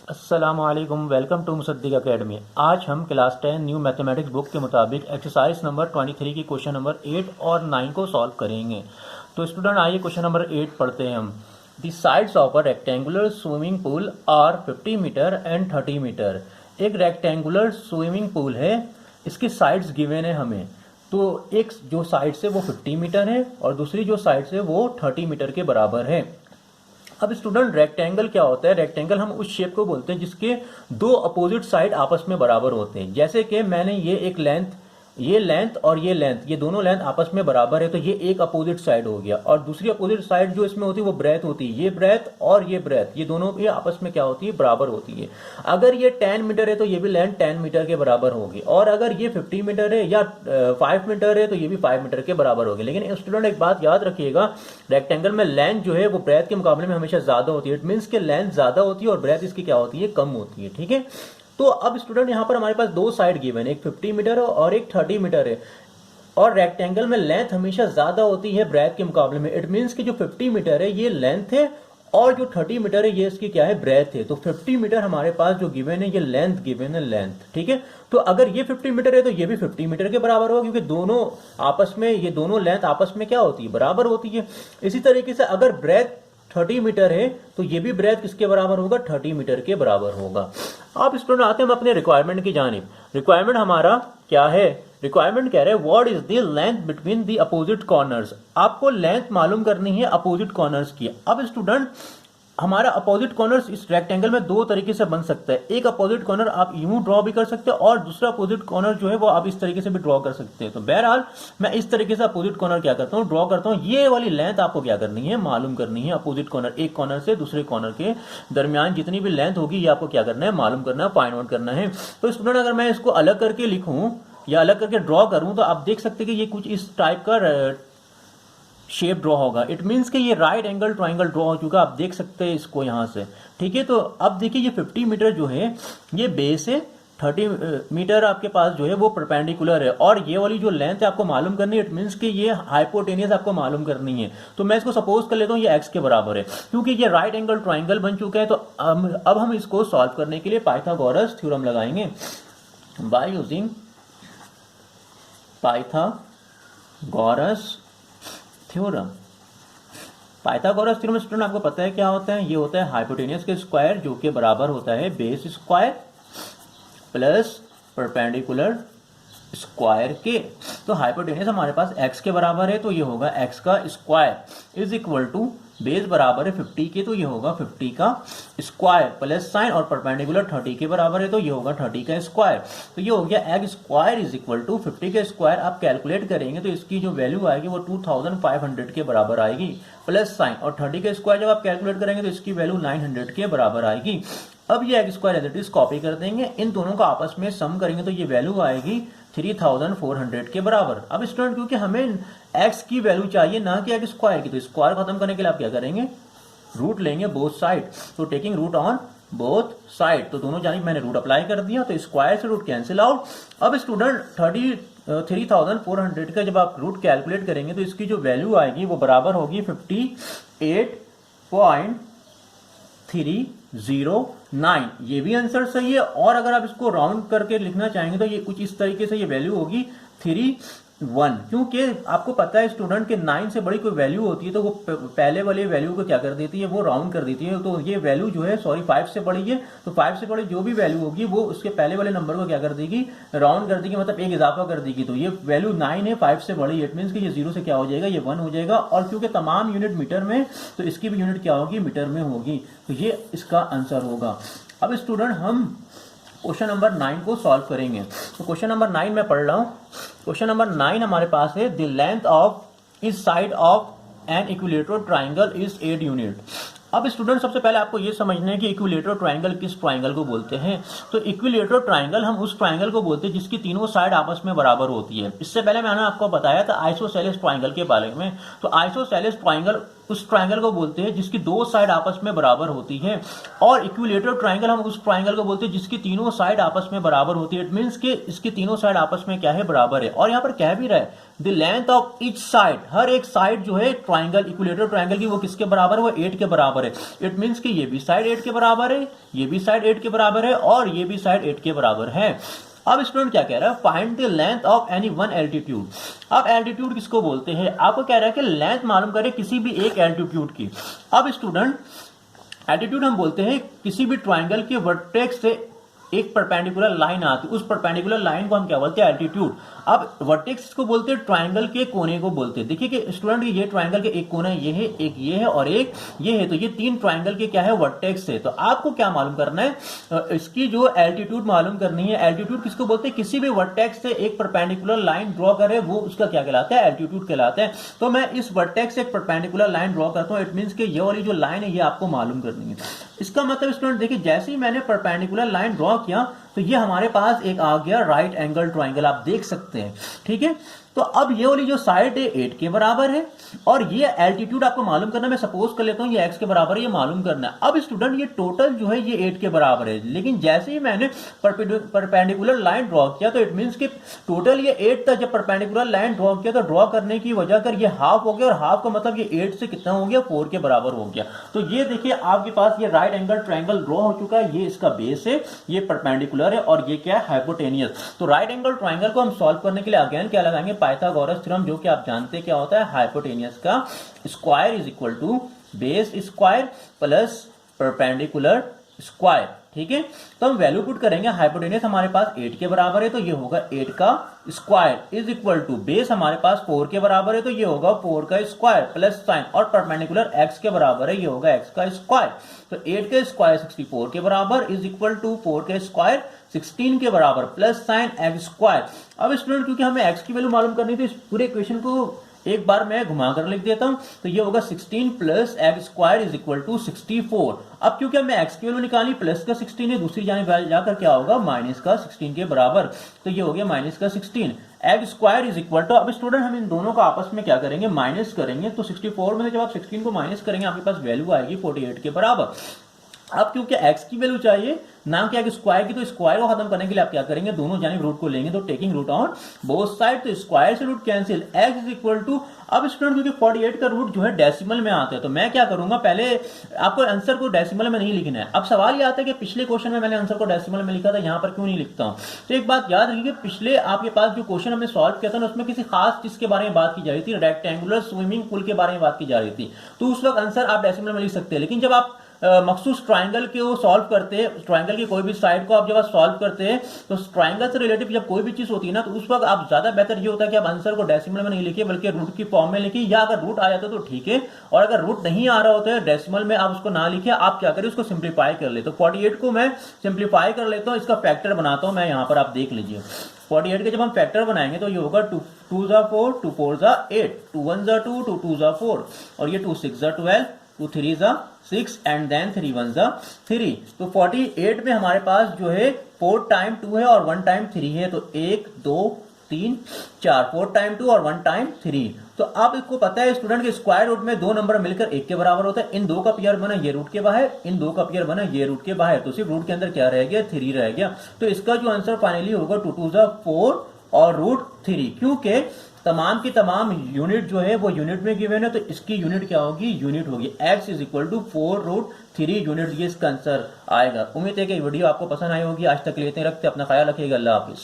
अस्सलामुअलैकुम, welcome to Mossadegh academy. आज हम क्लास 10 न्यू मैथमेटिक्स बुक के मुताबिक एक्सरसाइज नंबर 23 की क्वेश्चन नंबर 8 और 9 को सॉल्व करेंगे। तो स्टूडेंट आइए क्वेश्चन नंबर 8 पढ़ते हैं हम। The sides of a rectangular swimming pool are 50 metre and 30 metre. एक रेक्टेंगुलर स्विमिंग पूल है, इसकी साइड्स गिवन है हमें। तो एक जो साइड से वो 50 मीटर है और दूसरी जो साइड से वो 30 मीटर के बराबर है। अब स्टूडेंट रेक्टेंगल क्या होता है? रेक्टेंगल हम उस शेप को बोलते हैं जिसके दो अपोजिट साइड आपस में बराबर होते हैं। जैसे कि मैंने ये लेंथ और ये लेंथ, ये दोनों लेंथ आपस में बराबर है, तो ये एक अपोजिट साइड हो गया। और दूसरी अपोजिट साइड जो इसमें होती है वो ब्रेथ होती है। ये ब्रेथ और ये ब्रेथ, ये दोनों ये आपस में क्या होती है? बराबर होती है। अगर ये 10 मीटर है तो ये भी लेंथ 10 मीटर के बराबर होगी, और अगर ये 50 मीटर है या 5 मीटर है तो ये भी 5 मीटर के बराबर होगी। लेकिन स्टूडेंट एक बात याद रखिएगा, रेक्टेंगल में लेंथ जो है वो ब्रेथ के मुकाबले में हमेशा ज्यादा होती है। इट मीन्स के लेंथ ज्यादा होती है और ब्रेथ इसकी क्या होती है? कम होती है। ठीक है, तो अब स्टूडेंट यहां पर हमारे पास दो साइड गिवन है, एक 50 मीटर है और एक 30 मीटर है। और रेक्टेंगल में लेंथ हमेशा ज्यादा होती है ब्रेथ के मुकाबले में। इट मीन्स कि जो 50 मीटर है ये लेंथ है और जो 30 मीटर है ये इसकी क्या है? ब्रेथ है। तो 50 मीटर हमारे पास जो गिवन है ये लेंथ गिवन है, लेंथ। ठीक है, तो अगर ये 50 मीटर है तो ये भी 50 मीटर के बराबर होगा, क्योंकि दोनों आपस में, ये दोनों लेंथ आपस में क्या होती है? बराबर होती है। इसी तरीके से अगर ब्रेथ 30 मीटर है तो ये भी ब्रेथ किसके बराबर होगा? 30 मीटर के बराबर होगा। अब स्टूडेंट आते हैं हम अपने रिक्वायरमेंट की जानिब। रिक्वायरमेंट हमारा क्या है? रिक्वायरमेंट कह रहे हैं what is the length between the opposite corners. आपको लेंथ मालूम करनी है अपोजिट कॉर्नर्स की। अब स्टूडेंट हमारा अपोजिट कॉर्नर्स इस रेक्टेंगल में दो तरीके से बन सकता है। एक अपोजिट कॉर्नर आप यूं ड्रॉ भी कर सकते हैं और दूसरा अपोजिट कॉर्नर जो है वो आप इस तरीके से भी ड्रॉ कर सकते हैं। तो बहरहाल मैं इस तरीके से अपोजिट कॉर्नर क्या करता हूं? ड्रॉ करता हूं। ये वाली लेंथ आपको क्या करनी है? मालूम करनी है। अपोजिट कॉर्नर, एक कॉर्नर से दूसरे कॉर्नर के दरमियान जितनी भी लेंथ होगी ये आपको क्या करना है? मालूम करना है, फाइंड आउट करना है। तो स्टूडेंट अगर मैं इसको अलग करके लिखूं या अलग करके ड्रॉ करूं तो आप देख सकते हैं कि ये कुछ इस टाइप का शेप ड्रॉ होगा। इट मीन्स कि ये राइट एंगल ट्राइंगल ड्रॉ हो चुका, आप देख सकते हैं इसको यहां से। ठीक है, तो अब देखिए ये 50 मीटर जो है ये बेस है, 30 मीटर आपके पास जो है वो परपेंडिकुलर है, और ये वाली जो लेंथ है आपको मालूम करनी है। इट मीन्स कि ये हाइपोटेनियस आपको मालूम करनी है। तो मैं इसको सपोज कर लेता हूँ ये एक्स के बराबर है, क्योंकि ये राइट एंगल ट्राइंगल बन चुका है। तो अब हम इसको सॉल्व करने के लिए पाइथागोरस थ्योरम लगाएंगे। By using Pythagoras theorem. Pythagoras theorem student आपको पता है क्या होता है? ये होता है हाइपोटेनियस के स्क्वायर जो कि बराबर होता है base square plus perpendicular square के। तो हाइपोटेनियस हमारे पास x के बराबर है तो ये होगा x का square is equal to base बराबर है 50 के, तो ये होगा 50 का स्क्वायर प्लस साइन, और परपेंडिकुलर 30 के बराबर है तो ये होगा 30 का स्क्वायर। तो ये हो गया x square is equal to 50 के स्क्वायर। आप कैलकुलेट करेंगे तो इसकी जो वैल्यू आएगी वो 2500 के बराबर आएगी, प्लस साइन, और 30 के स्क्वायर जब आप कैलकुलेट करेंगे तो इसकी वैल्यू 900 के बराबर आएगी। अब ये x square as it is copy कर देंगे, इन दोनों का आपस में सम करेंगे तो ये वैल्यू आएगी 3400 के बराबर। अब स्टूडेंट क्योंकि हमें x की वैल्यू चाहिए ना कि x स्क्वायर की, तो स्क्वायर खत्म करने के लिए आप क्या करेंगे? रूट लेंगे बोथ साइड। तो taking root on both side, तो दोनों जानिब मैंने रूट अप्लाई कर दिया, तो स्क्वायर से रूट कैंसिल आउट। अब स्टूडेंट 3400 का जब आप रूट कैलकुलेट करेंगे तो इसकी जो वैल्यू आएगी वो बराबर होगी 58.309। ये भी आंसर सही है। और अगर आप इसको राउंड करके लिखना चाहेंगे तो ये कुछ इस तरीके से ये वैल्यू होगी 31, क्योंकि आपको पता है स्टूडेंट के 9 से बड़ी कोई वैल्यू होती है तो वो पहले वाले वैल्यू को क्या कर देती है? वो राउंड कर देती है। तो ये वैल्यू जो है 5 से बड़ी है, तो 5 से बड़ी जो भी वैल्यू होगी वो उसके पहले वाले नंबर को क्या कर देगी? राउंड कर देगी, मतलब एक इजाफा कर देगी। तो ये वैल्यू 9 है, 5 से बड़ी, इट मीन्स कि ये 0 से क्या हो जाएगा? ये 1 हो जाएगा। और क्योंकि तमाम यूनिट मीटर में, तो इसकी भी यूनिट क्या होगी? मीटर में होगी। तो ये इसका आंसर होगा। अब स्टूडेंट हम क्वेश्चन नंबर 9 को सॉल्व करेंगे। तो क्वेश्चन नंबर 9 मैं पढ़ रहा हूं। क्वेश्चन नंबर 9 हमारे पास है द लेंथ ऑफ इस side of an equilateral triangle is 8 unit. अब स्टूडेंट सबसे पहले आपको ये समझना है कि इक्विलेटरल ट्राइंगल किस ट्राइंगल को बोलते हैं। तो इक्विलेटरल ट्राइंगल हम उस ट्राइंगल को बोलते हैं जिसकी तीनों साइड आपस में बराबर होती है। इससे पहले मैंने आपको बताया था आइसोसेलेस ट्राइंगल के बारे में। तो आइसोसेलेस ट्राइंगल उस ट्राइंगल को बोलते हैं जिसकी दो साइड आपस में बराबर होती है, और इक्विलेटरल ट्राइंगल हम उस ट्राइंगल को बोलते हैं जिसकी तीनों साइड आपस में बराबर होती है। इट मींस कि इसकी तीनों साइड आपस में क्या है, बराबर है। और यहाँ पर कह भी रहा है the length of each side, हर एक साइड जो है ट्राइंगल, इक्विलेटरल ट्राइंगल की, वो किसके बराबर है, वो 8 के बराबर है। इट मींस कि ये भी साइड 8 के बराबर है, ये भी साइड 8 के बराबर है, और ये भी साइड 8 के बराबर है। अब स्टूडेंट क्या कह रहा है, find the length of any one altitude. अब एल्टीट्यूड किसको बोलते हैं, आपको कह रहा है कि लेंथ मालूम करें किसी भी एक एल्टीट्यूड की। अब स्टूडेंट एल्टीट्यूड हम बोलते हैं किसी भी ट्राइंगल के वर्टेक्स से एक परपेंडिकुलर लाइन आती है, उस परपेंडिकुलर लाइन को हम क्या बोलते हैं, एल्टीट्यूड। अब वर्टेक्स को बोलते हैं ट्राइंगल के कोने को बोलते हैं। देखिए कि स्टूडेंट ये ट्राइंगल के एक कोना ये है, एक ये है और एक ये है, तो ये तीन ट्राइंगल के क्या है, वर्टेक्स है। तो आपको क्या मालूम करना है, इसकी जो एल्टीट्यूड मालूम करनी है। एल्टीट्यूड किसको बोलते हैं, किसी भी वर्टेक्स से एक परपेंडिकुलर लाइन ड्रॉ करे वो उसका क्या कहलाता है, एल्टीट्यूड कहलाता है। तो मैं इस वर्टेक्स से एक परपेंडिकुलर लाइन ड्रॉ करता हूं, इट मींस कि ये वाली जो लाइन है ये आपको मालूम करनी है। इसका मतलब स्टूडेंट देखिए, जैसे ही मैंने परपेंडिकुलर लाइन ड्रॉ किया तो ये हमारे पास एक आ गया राइट एंगल ट्राइंगल, आप देख सकते हैं, ठीक है। तो अब ये वाली जो साइड है 8 के बराबर है, और ये एल्टीट्यूड आपको मालूम करना, मैं सपोज कर लेता हूं ये x के बराबर है, ये मालूम करना है। अब स्टूडेंट ये टोटल जो है ये 8 के बराबर है, लेकिन जैसे ही मैंने परपेंडिकुलर लाइन ड्रॉ किया तो इट मींस कि टोटल ये 8 था। जब परपेंडिकुलर लाइन ड्रॉ किया तो ड्रॉ करने की वजह कर ये हाफ हो गया, और हाफ का मतलब ये 8 से कितना हो गया, 4 के बराबर हो गया। तो ये देखिए आपके पास ये राइट एंगल ट्राइंगल ड्रॉ हो चुका है, ये इसका बेस है, ये परपेंडिकुलर है, और ये क्या है, हाइपोटेनियस। तो राइट एंगल ट्राइंगल को हम सॉल्व करने के लिए अगेन क्या लगाएंगे, पाइथागोरस थ्योरम, जो कि आप जानते हैं क्या होता है, हाइपोटेनियस का square is equal to base square plus perpendicular square, ठीक है। तो हम वैल्यू पुट करेंगे, हाइपोटेनियस हमारे पास 8 के बराबर है तो ये होगा 8 का square is equal to base हमारे पास 4 के बराबर है तो ये होगा 4 का स्क्वायर प्लस साइन, और परपेंडिकुलर x के बराबर है, ये होगा x का स्क्वायर। तो 8 का स्क्वायर 64 के बराबर इज इक्वल टू 4 का स्क्वायर 16 के बराबर प्लस साइन x स्क्वायर। अब स्टूडेंट क्योंकि हमें x की वैल्यू मालूम करनी थी, इस पूरे इक्वेशन को एक बार मैं घुमाकर लिख देता हूं, तो ये होगा 16 plus x square is equal to 64। अब क्योंकि हमें x की वैल्यू निकाली, प्लस का 16 है, दूसरी जाने जाकर क्या होगा, माइनस का 16 के बराबर, तो ये हो गया माइनस का 16 x square is equal to. अब स्टूडेंट हम इन दोनों का आपस में क्या करेंगे, माइनस करेंगे। तो 64 में से जब आप 16 को माइनस करेंगे आपके पास वैल्यू आएगी 48 के बराबर। अब क्योंकि x की वैल्यू चाहिए ना कि x स्क्वायर की, तो स्क्वायर को खत्म करने के लिए आप क्या करेंगे, दोनों जानिब रूट को लेंगे, तो taking root on both side, तो स्क्वायर से root cancel, x is equal to. अब स्टूडेंट क्योंकि 48 का रूट जो है डेसिमल में आता है, तो मैं क्या करूंगा, पहले आपको आंसर को डेसिमल में नहीं लिखना है। अब सवाल ये आता है कि पिछले क्वेश्चन में मैंने आंसर को डेसिमल में लिखा था, यहाँ पर क्यों नहीं लिखता हूं। तो एक बात याद रखिए, पिछले आपके पास जो क्वेश्चन हमने सॉल्व किया था ना, उसमें किसी खास चीज के बारे में बात की जा रही थी, रेक्टेंगुलर स्विमिंग पूल के बारे में बात की जा रही थी, तो उस वक्त आंसर आप डेसिमल में लिख सकते हैं। लेकिन जब आप मखसूस ट्राइंगल को सॉल्व करते हैं, ट्राइंगल की कोई भी साइड को आप जब सॉल्व करते हैं, तो ट्राइंगल से रिलेटिव जब कोई भी चीज होती है ना, तो उस वक्त आप ज्यादा बेहतर ये होता है कि आप आंसर को डेसिमल में नहीं लिखिए, बल्कि रूट की फॉर्म में लिखिए, या अगर रूट आ जाता है तो ठीक है, और अगर रूट नहीं आ रहा होता है डेसिमल में, आप उसको ना लिखिए, आप क्या करें, उसको सिंप्लीफाई कर ले। तो 48 को मैं सिंप्लीफाई कर लेता हूं, इसका फैक्टर बनाता हूं मैं यहाँ पर, आप देख लीजिए। 48 के जब हम फैक्टर बनाएंगे तो ये होगा 2 जा 4, 2 4 जा 8, 2 1 जा 2, 2 2 जा 4, और ये 2 6 जा 12, 2 3 जा 6 एंड देन 3 1 जा 3। तो 48 में हमारे पास जो है 4 टाइम 2 है और 1 टाइम 3 है, तो 1 2 3 4, 4 टाइम 2 और 1 टाइम 3। तो आप इसको पता है स्टूडेंट के स्क्वायर रूट में दो नंबर मिलकर 1 के बराबर होता है। इन दो का पेयर बना ये रूट के बाहर, इन दो का पेयर बना ये रूट के बाहर, तो सिर्फ रूट के अंदर क्या रह गया, 3 रह गया। तो इसका जो आंसर फाइनली होगा 2 2 जा 4 और रूट 3, क्योंकि तमाम की तमाम यूनिट जो है वो यूनिट में गिवन है, तो इसकी यूनिट क्या होगी, यूनिट होगी x is equal to 4 root 3 unit, ये इसका आंसर आएगा। उम्मीद है कि वीडियो आपको पसंद आई होगी। आज तक लेते रखते, अपना ख्याल रखिएगा, अल्लाह हाफिज।